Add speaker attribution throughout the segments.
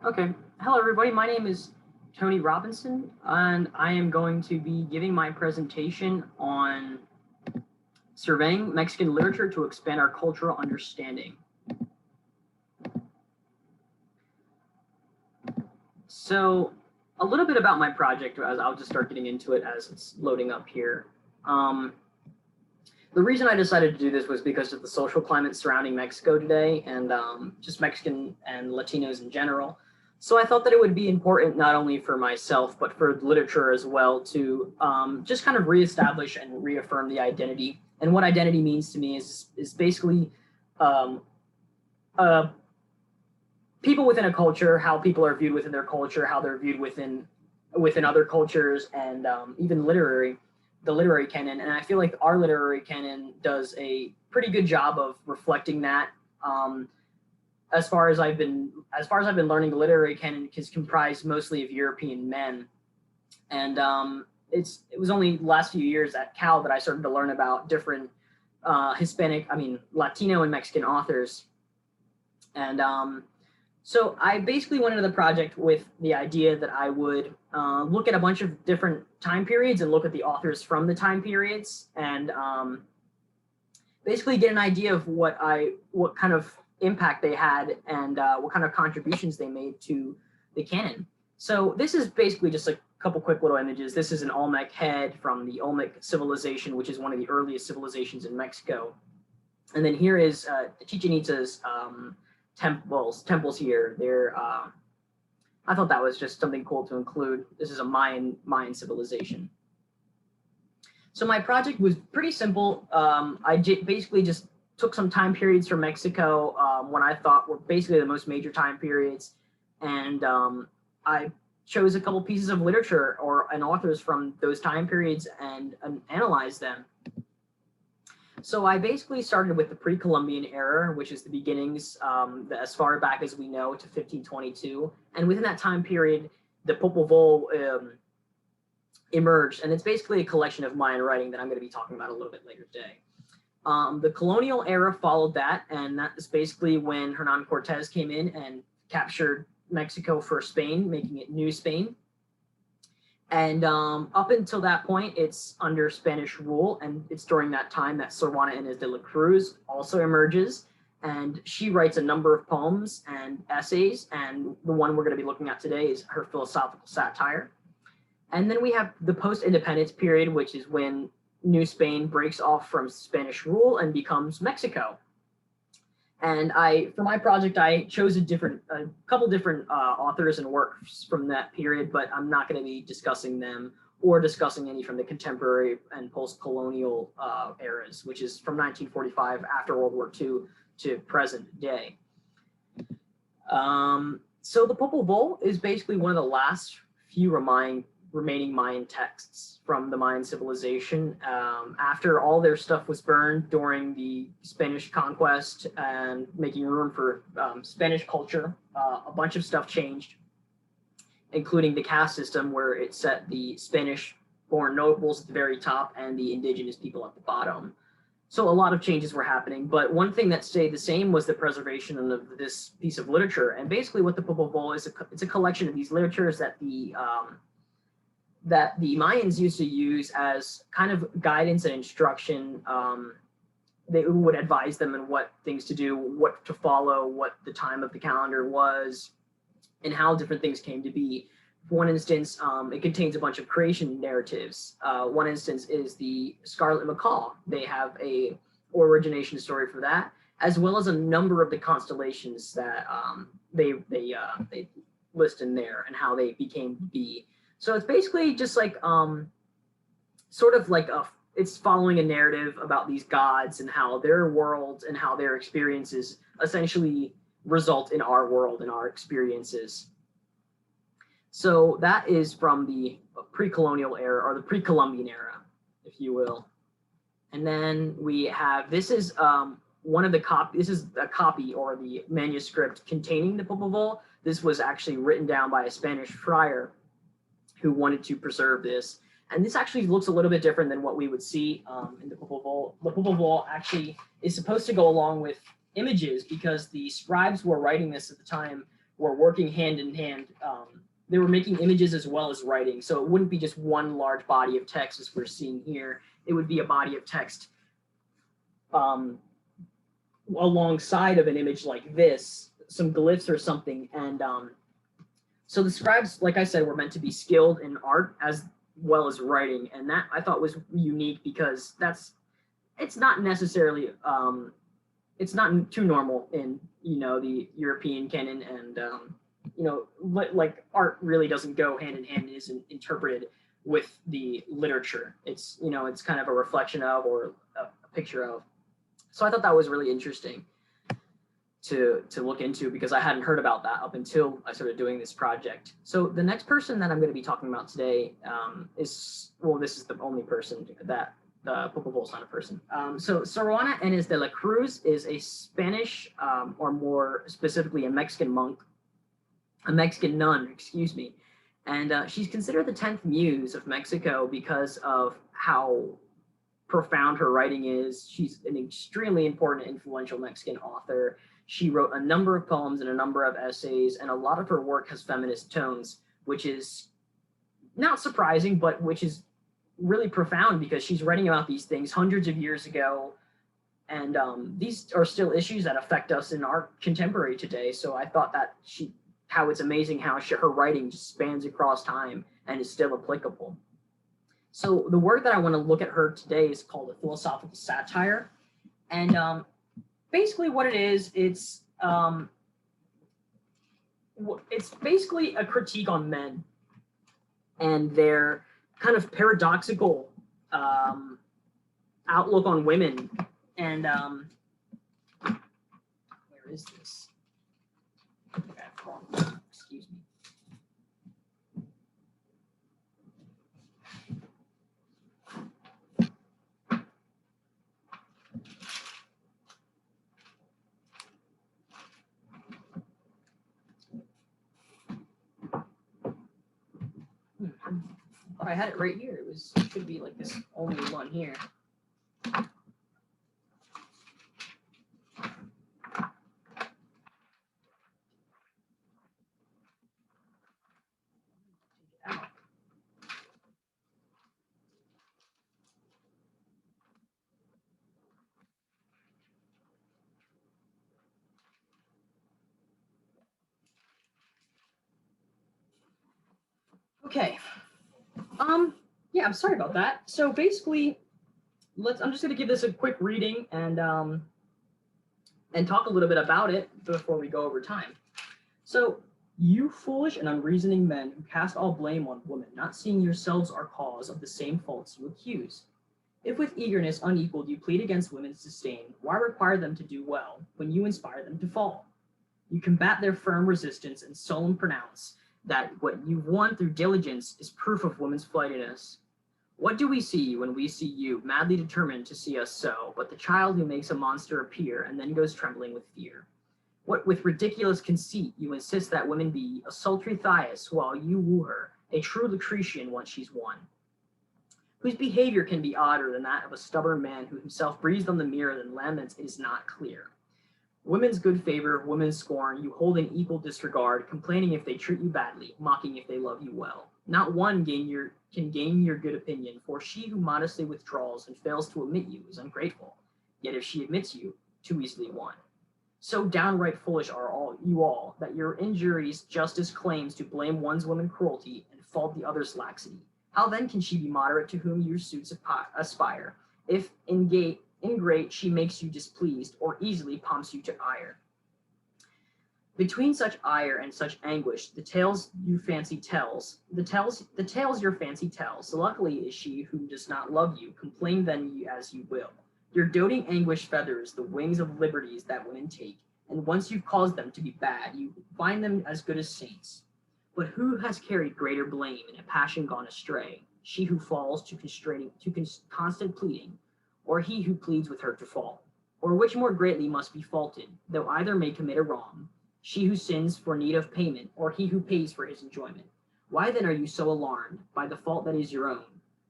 Speaker 1: Okay. Hello, everybody. My name is Tony Robinson, and I am going to be giving my presentation on surveying Mexican literature to expand our cultural understanding. So a little bit about my project, as I'll just start getting into it as it's loading up here. The reason I decided to do this was because of the social climate surrounding Mexico today, and just Mexican and Latinos in general. So I thought that it would be important not only for myself, but for literature as well to just kind of reestablish and reaffirm the identity. And what identity means to me is basically people within a culture, how people are viewed within their culture, how they're viewed within other cultures, and even the literary canon. And I feel like our literary canon does a pretty good job of reflecting that. As far as I've been learning, the literary canon is comprised mostly of European men, and it was only the last few years at Cal that I started to learn about different Latino and Mexican authors. And so I basically went into the project with the idea that I would look at a bunch of different time periods and look at the authors from the time periods, and basically get an idea of what kind of impact they had and what kind of contributions they made to the canon. So this is basically just a couple quick little images. This is an Olmec head from the Olmec civilization, which is one of the earliest civilizations in Mexico. And then here is Chichen Itza's temples here. I thought that was just something cool to include. This is a Mayan civilization. So my project was pretty simple. I basically just took some time periods from Mexico when I thought were basically the most major time periods, and I chose a couple pieces of literature and authors from those time periods and analyzed them. So I basically started with the pre-Columbian era, which is the beginnings as far back as we know to 1522, and within that time period, the Popol Vuh emerged, and it's basically a collection of Mayan writing that I'm going to be talking about a little bit later today. The colonial era followed that, and that is basically when Hernan Cortez came in and captured Mexico for Spain, making it New Spain. And up until that point, it's under Spanish rule, and it's during that time that Sor Juana Inés de la Cruz also emerges, and she writes a number of poems and essays, and the one we're going to be looking at today is her Philosophical Satire. And then we have the post-independence period, which is when New Spain breaks off from Spanish rule and becomes Mexico. And for my project, I chose a couple different authors and works from that period, but I'm not going to be discussing them or discussing any from the contemporary and post-colonial eras, which is from 1945 after World War II to present day. So the Popol Vuh is basically one of the last few remaining Mayan texts from the Mayan civilization. After all their stuff was burned during the Spanish conquest and making room for Spanish culture, a bunch of stuff changed, including the caste system, where it set the Spanish-born nobles at the very top and the indigenous people at the bottom. So a lot of changes were happening, but one thing that stayed the same was the preservation of this piece of literature. And basically what the Popol Vuh is, it's a collection of these literatures that the Mayans used to use as kind of guidance and instruction. They would advise them on what things to do, what to follow, what the time of the calendar was, and how different things came to be. For one instance, it contains a bunch of creation narratives. One instance is the Scarlet Macaw. They have a origination story for that, as well as a number of the constellations that they list in there and how they became to be. So it's basically just like sort of like it's following a narrative about these gods and how their worlds and how their experiences essentially result in our world and our experiences. So that is from the pre-colonial era, or the pre-Columbian era, if you will. And then we have, this is this is a copy or the manuscript containing the Popol Vuh. This was actually written down by a Spanish friar who wanted to preserve this. And this actually looks a little bit different than what we would see in the Popol Vuh. The Popol Vuh actually is supposed to go along with images because the scribes who were writing this at the time were working hand in hand. They were making images as well as writing, so it wouldn't be just one large body of text as we're seeing here. It would be a body of text alongside of an image like this, some glyphs or something. And so the scribes, like I said, were meant to be skilled in art as well as writing, and that I thought was unique because it's not necessarily it's not too normal in the European canon, and like art really doesn't go hand in hand, isn't interpreted with the literature. It's it's kind of a reflection of, or a picture of. So I thought that was really interesting to look into, because I hadn't heard about that up until I started doing this project. So the next person that I'm going to be talking about today is, well, this is the only person that Popopol's not a person. So Sor Juana Inés de la Cruz is a Spanish, or more specifically a Mexican nun, excuse me. And she's considered the 10th muse of Mexico because of how profound her writing is. She's an extremely important, influential Mexican author. She wrote a number of poems and a number of essays, and a lot of her work has feminist tones, which is not surprising, but which is really profound because she's writing about these things hundreds of years ago, and these are still issues that affect us in our contemporary today. So I thought that how it's amazing how her writing just spans across time and is still applicable. So the work that I want to look at her today is called a Philosophical Satire, and basically what it is, it's basically a critique on men and their kind of paradoxical outlook on women. And where is this? Okay, excuse me. I had it right here. It should be like this only one here. Okay. Yeah, I'm sorry about that. So basically, I'm just going to give this a quick reading and talk a little bit about it before we go over time. So, you foolish and unreasoning men who cast all blame on women, not seeing yourselves are cause of the same faults you accuse. If with eagerness unequaled you plead against women's disdain, why require them to do well when you inspire them to fall? You combat their firm resistance and solemn pronounce that what you've won through diligence is proof of woman's flightiness. What do we see when we see you, madly determined to see us so, but the child who makes a monster appear and then goes trembling with fear? What with ridiculous conceit you insist that women be a sultry Thais while you woo her, a true Lucretian once she's won? Whose behavior can be odder than that of a stubborn man who himself breathes on the mirror and laments it is not clear? Women's good favor, women's scorn, you hold in equal disregard, complaining if they treat you badly, mocking if they love you well. Not one can gain your good opinion, for she who modestly withdraws and fails to admit you is ungrateful. Yet if she admits you, too easily won. So downright foolish are you all, that your injuries justice claims to blame one's woman cruelty and fault the other's laxity. How then can she be moderate to whom your suits aspire, if ingrate she makes you displeased, or easily pumps you to ire? Between such ire and such anguish, the tales your fancy tells. So luckily is she who does not love you, complain then as you will. Your doting anguish feathers the wings of liberties that women take, and once you've caused them to be bad, you find them as good as saints. But who has carried greater blame in a passion gone astray? She who falls to constant pleading, or he who pleads with her to fall? Or which more greatly must be faulted, though either may commit a wrong? She who sins for need of payment, or he who pays for his enjoyment? Why then are you so alarmed by the fault that is your own?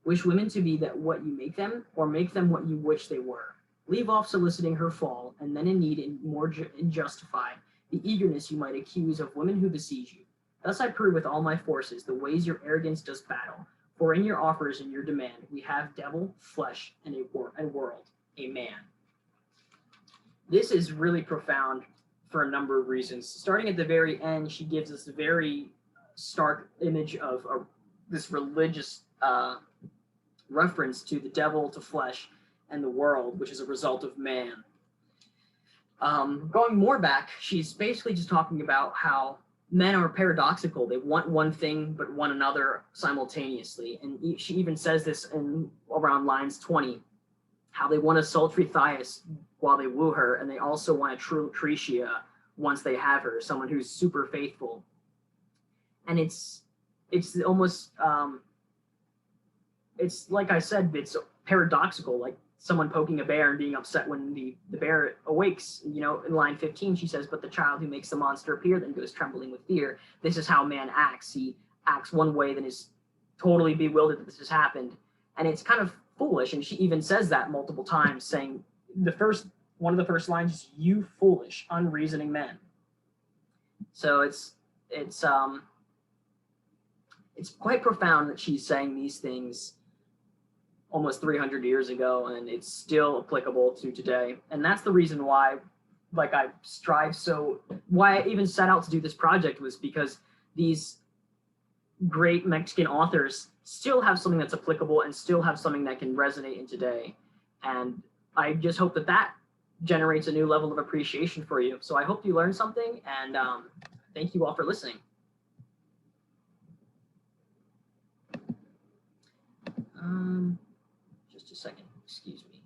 Speaker 1: Wish women to be that what you make them, or make them what you wish they were? Leave off soliciting her fall, and then in need and more justified, the eagerness you might accuse of women who besiege you. Thus I prove with all my forces the ways your arrogance does battle. For in your offers and your demand, we have devil, flesh, and a world, a man. This is really profound for a number of reasons. Starting at the very end, she gives us a very stark image of this religious reference to the devil, to flesh, and the world, which is a result of man. Going more back, she's basically just talking about how men are paradoxical. They want one thing but one another simultaneously. And she even says this in around lines 20, how they want a sultry Thais while they woo her, and they also want a true Lucretia once they have her, someone who's super faithful. And it's almost, it's like I said, it's paradoxical, like someone poking a bear and being upset when the bear awakes. You know, in line 15, she says, but the child who makes the monster appear then goes trembling with fear. This is how man acts. He acts one way, then is totally bewildered that this has happened. And it's kind of foolish. And she even says that multiple times, saying one of the first lines is, you foolish, unreasoning men. So it's quite profound that she's saying these things almost 300 years ago, and it's still applicable to today. And that's the reason why, like, why I even set out to do this project, was because these great Mexican authors still have something that's applicable and still have something that can resonate in today. And I just hope that generates a new level of appreciation for you. So I hope you learned something, and thank you all for listening. Just a second, excuse me.